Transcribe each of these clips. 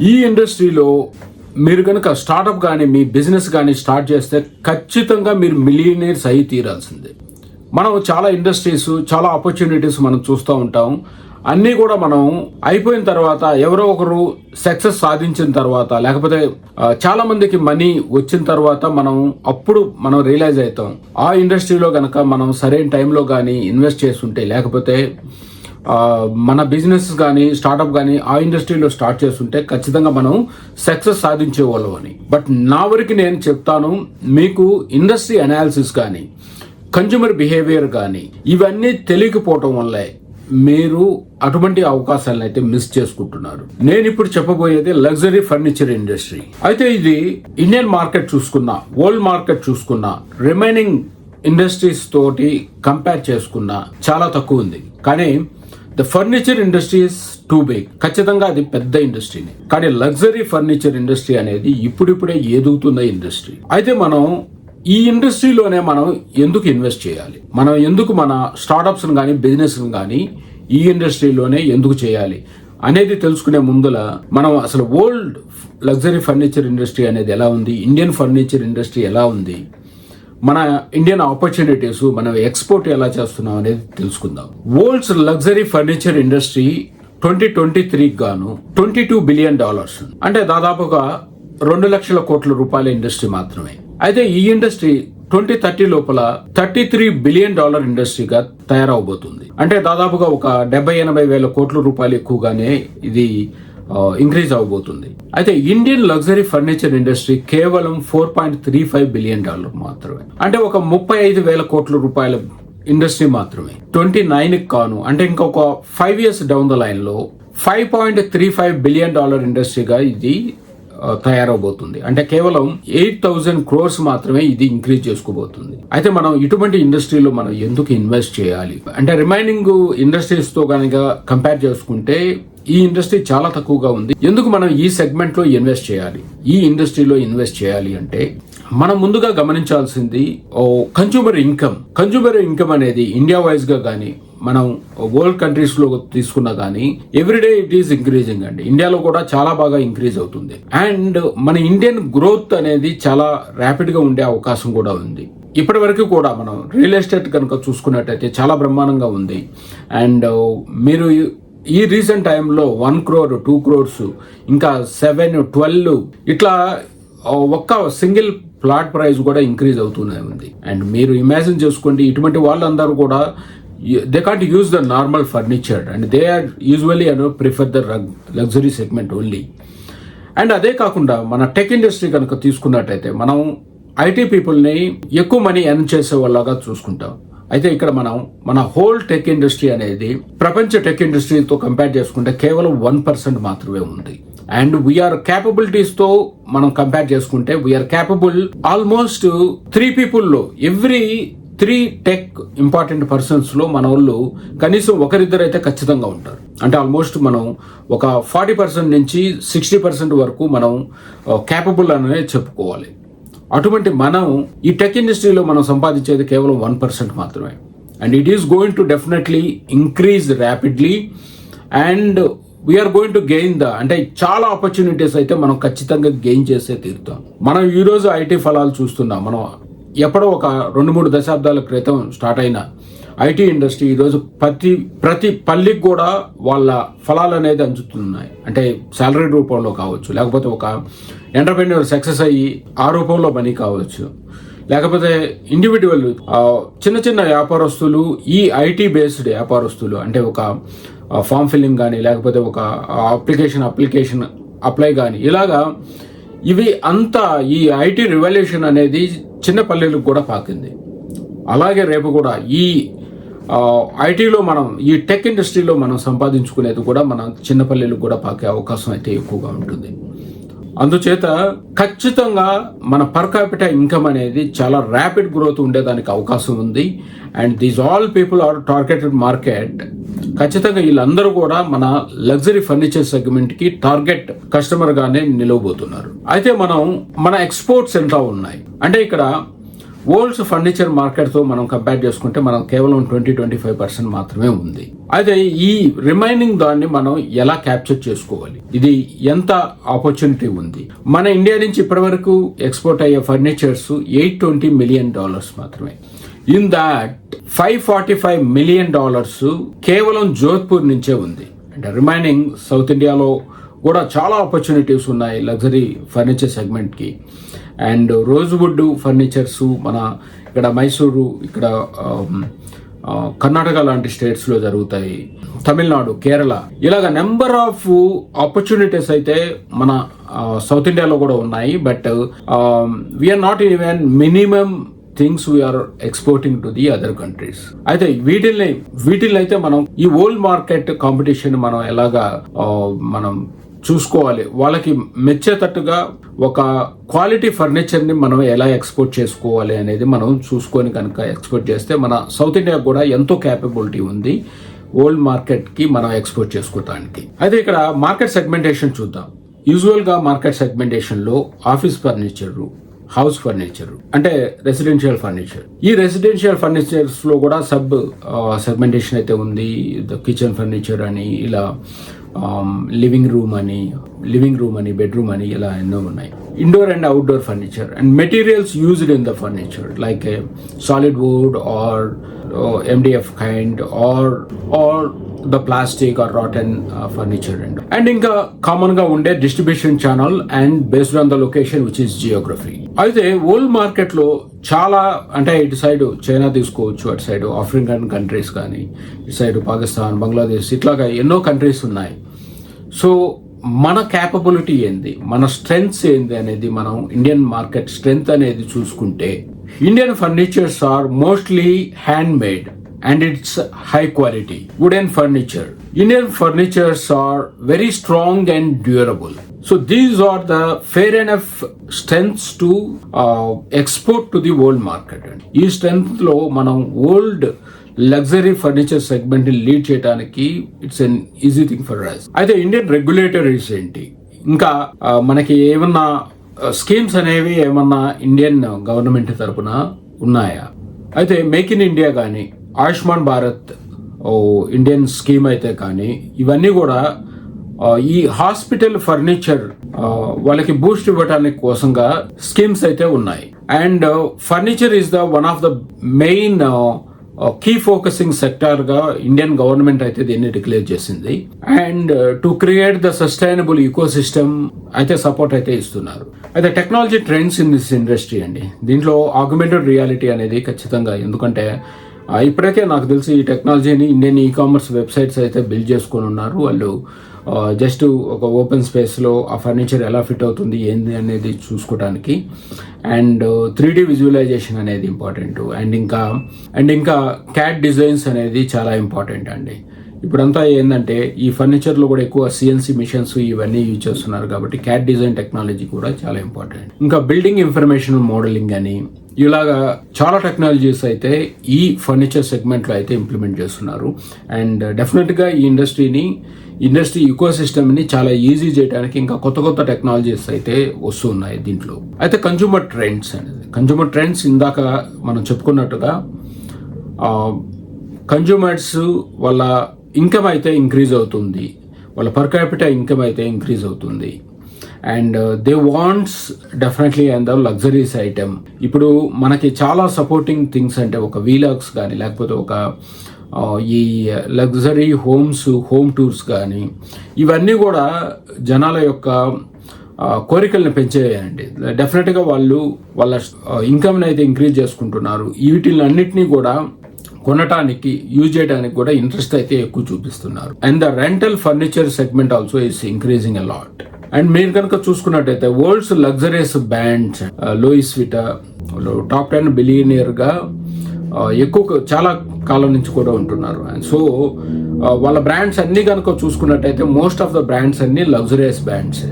ఈ ఇండస్ట్రీలో మీరు కనుక స్టార్టప్ కానీ మీ బిజినెస్ కానీ స్టార్ట్ చేస్తే ఖచ్చితంగా మీరు మిలియనీర్స్ అయి తీరాల్సిందే. మనం చాలా ఇండస్ట్రీస్, చాలా ఆపర్చునిటీస్ మనం చూస్తూ ఉంటాం. అన్నీ కూడా మనం అయిపోయిన తర్వాత ఎవరో ఒకరు సక్సెస్ సాధించిన తర్వాత, లేకపోతే చాలా మందికి మనీ వచ్చిన తర్వాత అప్పుడు మనం రియలైజ్ అవుతాం ఆ ఇండస్ట్రీలో కనుక మనం సరైన టైంలో కానీ ఇన్వెస్ట్ చేస్తుంటే, లేకపోతే మన బిజినెస్ కానీ స్టార్టప్ కానీ ఆ ఇండస్ట్రీలో స్టార్ట్ చేస్తుంటే ఖచ్చితంగా మనం సక్సెస్ సాధించే వాళ్ళం అని. బట్ నా వరకు నేను చెప్తాను, మీకు ఇండస్ట్రీ అనాలిసిస్ కానీ కన్జ్యూమర్ బిహేవియర్ కానీ ఇవన్నీ తెలియకపోవటం వల్లే మీరు అటువంటి అవకాశాలను అయితే మిస్ చేసుకుంటున్నారు. నేను ఇప్పుడు చెప్పబోయేది లగ్జరీ ఫర్నిచర్ ఇండస్ట్రీ. అయితే ఇది ఇండియన్ మార్కెట్ చూసుకున్నా, వరల్డ్ మార్కెట్ చూసుకున్నా, రిమైనింగ్ ఇండస్ట్రీస్ తోటి కంపేర్ చేసుకున్నా చాలా తక్కువ ఉంది. కానీ the furniture industry is too big. ఖచ్చితంగా అది పెద్ద ఇండస్ట్రీని. కానీ లగ్జరీ ఫర్నిచర్ ఇండస్ట్రీ అనేది ఇప్పుడిప్పుడే ఎదుగుతున్న ఇండస్ట్రీ. అయితే మనం ఈ ఇండస్ట్రీలోనే మనం ఎందుకు ఇన్వెస్ట్ చేయాలి, మనం ఎందుకు మన స్టార్టప్స్ కానీ బిజినెస్ కానీ ఈ ఇండస్ట్రీలోనే ఎందుకు చేయాలి అనేది తెలుసుకునే ముందుల మనం అసలు వరల్డ్ లగ్జరీ ఫర్నిచర్ ఇండస్ట్రీ అనేది ఎలా ఉంది, ఇండియన్ ఫర్నిచర్ ఇండస్ట్రీ ఎలా ఉంది, మన ఇండియన్ ఆపర్చునిటీస్, మనం ఎక్స్పోర్ట్ ఎలా చేస్తున్నాం అనేది తెలుసుకుందాం. వరల్డ్స్ లగ్జరీ ఫర్నిచర్ ఇండస్ట్రీ 2023 గాను $22 బిలియన్, అంటే దాదాపుగా 2 లక్షల కోట్ల రూపాయల ఇండస్ట్రీ మాత్రమే. అయితే ఈ ఇండస్ట్రీ 2030 లోపల $33 బిలియన్ ఇండస్ట్రీగా తయారవబోతుంది. అంటే దాదాపుగా ఒక 70-80 వేల కోట్ల రూపాయలు ఎక్కువగానే ఇది ఇంక్రీజ్ అవబోతుంది. అయితే ఇండియన్ లగ్జరీ ఫర్నిచర్ ఇండస్ట్రీ కేవలం $4.35 బిలియన్ మాత్రమే, అంటే ఒక 35 వేల కోట్ల రూపాయల ఇండస్ట్రీ మాత్రమే. 29కి కాను, అంటే ఇంకొక 5 years డౌన్ ద లైన్ లో $5.35 బిలియన్ ఇండస్ట్రీగా ఇది తయారవబోతుంది. అంటే కేవలం 8,000 crores మాత్రమే ఇది ఇంక్రీజ్ చేసుకోబోతుంది. అయితే మనం ఇటువంటి ఇండస్ట్రీలో మనం ఎందుకు ఇన్వెస్ట్ చేయాలి అంటే, రిమైనింగ్ ఇండస్ట్రీస్ తో కనుక కంపేర్ చేసుకుంటే ఈ ఇండస్ట్రీ చాలా తక్కువగా ఉంది. ఎందుకు మనం ఈ సెగ్మెంట్ లో ఇన్వెస్ట్ చేయాలి, ఈ ఇండస్ట్రీలో ఇన్వెస్ట్ చేయాలి అంటే, మనం ముందుగా గమనించాల్సింది కన్జ్యూమర్ ఇన్కమ్. కన్జ్యూమర్ ఇన్కమ్ అనేది ఇండియా వైజ్ గా కానీ మనం వరల్డ్ కంట్రీస్ లో తీసుకున్నా కానీ ఎవ్రీడే ఇట్ ఈస్ ఇంక్రీజింగ్ అండి. ఇండియాలో కూడా చాలా బాగా ఇంక్రీజ్ అవుతుంది. అండ్ మన ఇండియన్ గ్రోత్ అనేది చాలా ర్యాపిడ్ గా ఉండే అవకాశం కూడా ఉంది. ఇప్పటి వరకు కూడా మనం రియల్ ఎస్టేట్ కనుక చూసుకున్నట్టయితే చాలా బ్రహ్మాండంగా ఉంది. అండ్ మీరు ఈ రీసెంట్ టైంలో 1 crore, 2 crores, ఇంకా 7, 12 ఇట్లా ఒక్క సింగిల్ ప్లాట్ ప్రైస్ కూడా ఇంక్రీజ్ అవుతూనే ఉంది. అండ్ మీరు ఇమాజిన్ చేసుకోండి, ఇటువంటి వాళ్ళందరూ కూడా they can't use the normal furniture and they are usually prefer the luxury segment only. And అదే కాకుండా మన టెక్ ఇండస్ట్రీ కనుక తీసుకున్నట్టయితే మనం ఐటీ పీపుల్ని ఎక్కువ మనీ ఎర్న్ చేసే వాళ్ళగా చూసుకుంటాం. అయితే ఇక్కడ మన హోల్ టెక్ ఇండస్ట్రీ అనేది ప్రపంచ టెక్ ఇండస్ట్రీతో కంపేర్ చేసుకుంటే కేవలం 1% మాత్రమే ఉంది. అండ్ వీఆర్ క్యాపబిలిటీస్ తో మనం కంపేర్ చేసుకుంటే వీఆర్ క్యాపబుల్ ఆల్మోస్ట్ 3 people లో ఎవ్రీ 3 టెక్ ఇంపార్టెంట్ పర్సన్స్ లో మన వాళ్ళు కనీసం ఒకరిద్దరు అయితే ఖచ్చితంగా ఉంటారు. అంటే ఆల్మోస్ట్ మనం ఒక 40% నుంచి 60% వరకు మనం క్యాపబుల్ అనేది చెప్పుకోవాలి. అటువంటి మనం ఈ టెక్ ఇండస్ట్రీలో మనం సంపాదించేది కేవలం 1% మాత్రమే. And it is going to definitely increase rapidly and we're going to gain అంటే చాలా ఆపర్చునిటీస్ అయితే మనం ఖచ్చితంగా గెయిన్ చేసే తీరుతాం. మనం ఈరోజు ఐటీ ఫలాలు చూస్తున్నాం. మనం ఎప్పుడో ఒక 2-3 దశాబ్దాల క్రితం స్టార్ట్ అయిన ఐటీ ఇండస్ట్రీ ఈరోజు ప్రతి పల్లికి కూడా వాళ్ళ ఫలాలు అనేది అంచుతున్నాయి. అంటే శాలరీ రూపంలో కావచ్చు, లేకపోతే ఒక ఎంటర్ప్రెన్యూర్ సక్సెస్ అయ్యి ఆ రూపంలో మనీ కావచ్చు, లేకపోతే ఇండివిజువల్ చిన్న చిన్న వ్యాపారస్తులు, ఈ ఐటీ బేస్డ్ వ్యాపారస్తులు, అంటే ఒక ఫామ్ ఫిల్లింగ్ కానీ, లేకపోతే ఒక అప్లికేషన్ అప్లై కానీ, ఇలాగా ఇవి అంతా ఈ ఐటీ రివల్యూషన్ అనేది చిన్న పల్లెలకు కూడా పాకింది. అలాగే రేపు కూడా ఈ ఐటీలో మనం ఈ టెక్ ఇండస్ట్రీలో మనం సంపాదించుకునేది కూడా మన చిన్న పల్లెలకు కూడా పాకే అవకాశం అయితే ఎక్కువగా ఉంటుంది. అందుచేత ఖచ్చితంగా మన పర్ క్యాపిటల్ ఇన్కమ్ అనేది చాలా ర్యాపిడ్ గ్రోత్ ఉండేదానికి అవకాశం ఉంది. And these all people are targeted market. ఖచ్చితంగా వీళ్ళందరూ కూడా మన లగ్జరీ ఫర్నిచర్ సెగ్మెంట్ కి టార్గెట్ కస్టమర్ గానే నిలవబోతున్నారు. అయితే మన ఎక్స్పోర్ట్స్ ఎంత ఉన్నాయి అంటే, ఇక్కడ వరల్డ్స్ ఫర్నిచర్ మార్కెట్తో మనం కంపేర్ చేసుకుంటే మనం కేవలం 20-25% మాత్రమే ఉంది. అయితే ఈ రిమైనింగ్ దాన్ని మనం ఎలా క్యాప్చర్ చేసుకోవాలి, ఇది ఎంత ఆపర్చునిటీ ఉంది. మన ఇండియా నుంచి ఇప్పటివరకు ఎక్స్పోర్ట్ అయ్యే ఫర్నిచర్స్ $820 million మాత్రమే. ఇన్ దాట్ $545 million కేవలం జోధ్పూర్ నుంచే ఉంది. అంటే రిమైనింగ్ సౌత్ ఇండియాలో కూడా చాలా ఆపర్చునిటీస్ ఉన్నాయి లగ్జరీ ఫర్నిచర్ సెగ్మెంట్కి. అండ్ రోజ్వుడ్ ఫర్నిచర్స్ మన ఇక్కడ మైసూరు, ఇక్కడ కర్ణాటక లాంటి స్టేట్స్లో జరుగుతాయి, తమిళనాడు, కేరళ, ఇలాగ నెంబర్ ఆఫ్ ఆపర్చునిటీస్ అయితే మన సౌత్ ఇండియాలో కూడా ఉన్నాయి. But we're not even minimum things we're exporting to the other countries. అయితే వీటిని అయితే మనం ఈ వరల్డ్ మార్కెట్ కాంపిటీషన్ మనం ఎలాగా మనం చూసుకోవాలి, వాళ్ళకి మెచ్చేటట్టుగా ఒక క్వాలిటీ ఫర్నిచర్ని మనం ఎలా ఎక్స్పోర్ట్ చేసుకోవాలి అనేది మనం చూసుకొని కనుక ఎక్స్పోర్ట్ చేస్తే మన సౌత్ ఇండియా కూడా ఎంతో క్యాపబిలిటీ ఉంది వరల్డ్ మార్కెట్కి మనం ఎక్స్పోర్ట్ చేసుకోవడానికి. అయితే ఇక్కడ మార్కెట్ సెగ్మెంటేషన్ చూద్దాం. యూజువల్గా మార్కెట్ సెగ్మెంటేషన్లో ఆఫీస్ ఫర్నిచర్, హౌస్ ఫర్నిచర్ అంటే రెసిడెన్షియల్ ఫర్నిచర్. ఈ రెసిడెన్షియల్ ఫర్నిచర్స్ లో కూడా సబ్ సెగ్మెంటేషన్ అయితే ఉంది. కిచెన్ ఫర్నిచర్ అని, ఇలా లివింగ్ రూమ్ అని, బెడ్రూమ్ అని, ఇలా ఎన్నో ఉన్నాయి. Indoor and outdoor furniture and materials used in the furniture like solid wood or MDF kind or the plastic or rotten furniture and ఇంకా కామన్ గా ఉండే distribution channel and based on the location which is Geography. అయితే world market లో చాలా, అంటే ఇటు side China తీసుకోవచ్చు, అటు సైడ్ ఆఫ్రికన్ కంట్రీస్ కానీ, ఇటు సైడ్ పాకిస్తాన్, బంగ్లాదేశ్, ఇట్లాగా ఎన్నో కంట్రీస్ ఉన్నాయి. సో మన క్యాపబిలిటీ ఏంది, మన స్ట్రెంగ్స్ ఏంది అనేది మనం ఇండియన్ మార్కెట్ స్ట్రెంగ్త్ అనేది చూసుకుంటే, Indian furnitures are mostly handmade and it's high quality wooden furniture. Indian furnitures are very strong and durable. So these are the fair enough strengths to export to the world market. ఈ strength లో మనం world luxury furniture segment ని lead చేయడానికి it's an easy thing for us. అయితే Indian రెగ్యులేటరీస్ ఏంటి, ఇంకా మనకి ఏమన్నా స్కీమ్స్ అనేవి ఏమన్నా ఇండియన్ గవర్నమెంట్ తరపున ఉన్నాయా? అయితే మేక్ ఇన్ ఇండియా కానీ, ఆయుష్మాన్ భారత్ ఇండియన్ స్కీమ్ అయితే కానీ, ఇవన్నీ కూడా ఈ హాస్పిటల్ ఫర్నిచర్ వాళ్ళకి బూస్ట్ ఇవ్వడానికి కోసంగా స్కీమ్స్ అయితే ఉన్నాయి. And furniture is the one of the main key focusing sector గా ఇండియన్ గవర్నమెంట్ అయితే దీన్ని డిక్లేర్ చేసింది. And to create the sustainable ecosystem అయితే సపోర్ట్ అయితే ఇస్తున్నారు. అయితే technology trends in this industry అండి, దీంట్లో ఆగ్మెంటెడ్ రియాలిటీ అనేది ఖచ్చితంగా, ఎందుకంటే ఇప్పటికే నాకు తెలిసి ఈ టెక్నాలజీని ఇండియన్ కామర్స్ వెబ్సైట్స్ అయితే బిల్డ్ చేసుకొని ఉన్నారు. వాళ్ళు జస్ట్ ఒక ఓపెన్ స్పేస్లో ఆ ఫర్నిచర్ ఎలా ఫిట్ అవుతుంది ఏంది అనేది చూసుకోవడానికి. అండ్ 3D విజువలైజేషన్ అనేది ఇంపార్టెంట్. అండ్ ఇంకా CAD డిజైన్స్ అనేది చాలా ఇంపార్టెంట్ అండి. ఇప్పుడంతా ఏంటంటే ఈ ఫర్నిచర్లో కూడా ఎక్కువ CNC మిషన్స్ ఇవన్నీ యూజ్ చేస్తున్నారు కాబట్టి CAD డిజైన్ టెక్నాలజీ కూడా చాలా ఇంపార్టెంట్. ఇంకా బిల్డింగ్ ఇన్ఫర్మేషన్ మోడలింగ్ అని, ఇలాగా చాలా టెక్నాలజీస్ అయితే ఈ ఫర్నిచర్ సెగ్మెంట్లో అయితే ఇంప్లిమెంట్ చేస్తున్నారు. అండ్ డెఫినెట్గా ఈ ఇండస్ట్రీ ఈకో సిస్టమ్ని చాలా ఈజీ చేయడానికి ఇంకా కొత్త టెక్నాలజీస్ అయితే వస్తున్నాయి దీంట్లో. అయితే కన్జ్యూమర్ ట్రెండ్స్ ఇందాక మనం చెప్పుకున్నట్టుగా కన్జ్యూమర్స్ వాళ్ళ ఇన్కమ్ అయితే ఇంక్రీజ్ అవుతుంది, వాళ్ళ పర్ క్యాపిటల్ ఇన్కమ్ అయితే ఇంక్రీజ్ అవుతుంది. And they wants definitely and the luxuries item. ఇప్పుడు మనకి చాలా సపోర్టింగ్ థింగ్స్ అంటే ఒక వీలాగ్స్ కానీ, లేకపోతే ఒక ఈ లగ్జరీ హోమ్ టూర్స్ కానీ, ఇవన్నీ కూడా జనాల యొక్క కోరికల్ని పెంచేయండి. డెఫినెట్గా వాళ్ళ ఇన్కమ్ని అయితే ఇంక్రీజ్ చేసుకుంటున్నారు. వీటిలన్నిటినీ కూడా కొనటానికి, యూజ్ చేయడానికి కూడా ఇంట్రెస్ట్ అయితే ఎక్కువ చూపిస్తున్నారు. And the rental furniture segment also is increasing a lot. And మీరు కనుక చూసుకున్నట్టయితే world's luxurious brands Louis Vuitton top 10 billionaire గా ఎక్కువ చాలా కాలం నుంచి కూడా ఉంటున్నారు. అండ్ సో వాళ్ళ బ్రాండ్స్ అన్ని కనుక చూసుకున్నట్టయితే మోస్ట్ ఆఫ్ ద బ్రాండ్స్ అన్ని లగ్జరియస్ బ్రాండ్స్.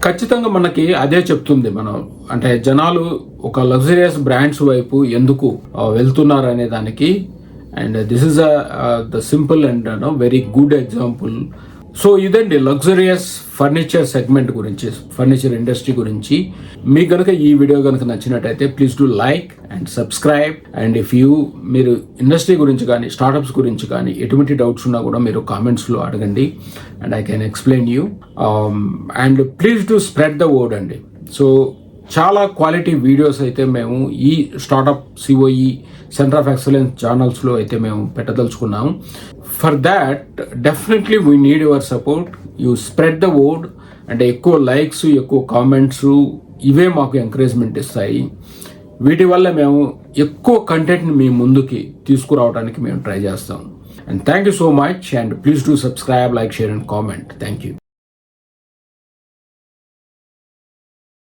ఖచ్చితంగా మనకి అదే చెప్తుంది, మనం అంటే జనాలు ఒక లగ్జరియస్ బ్రాండ్స్ వైపు ఎందుకు వెళ్తున్నారు అనే దానికి. And this is the simple and very good example. So ఇదండి లగ్జరియస్ ఫర్నిచర్ సెగ్మెంట్ గురించి, ఫర్నిచర్ ఇండస్ట్రీ గురించి. మీకు కనుక ఈ వీడియో కనుక నచ్చినట్టయితే please do like and subscribe. And మీరు ఇండస్ట్రీ గురించి కానీ స్టార్టప్స్ గురించి కానీ ఎటువంటి డౌట్స్ ఉన్నా కూడా మీరు కామెంట్స్లో అడగండి and I can explain you. And please do spread the word అండి. సో చాలా క్వాలిటీ వీడియోస్ అయితే మేము ఈ startup COE centre of excellence ఛానల్స్లో అయితే మేము పెట్టదలుచుకున్నాము. For that definitely we need your support. You spread the word. అంటే ఎక్కువ లైక్స్, ఎక్కువ కామెంట్స్, ఇవే మాకు ఎంకరేజ్మెంట్ ఇస్తాయి. వీటి వల్ల మేము ఎక్కువ కంటెంట్ని మీ ముందుకి తీసుకురావడానికి మేము ట్రై చేస్తాం. And thank you so much. And please do subscribe, like, share and comment. Thank you.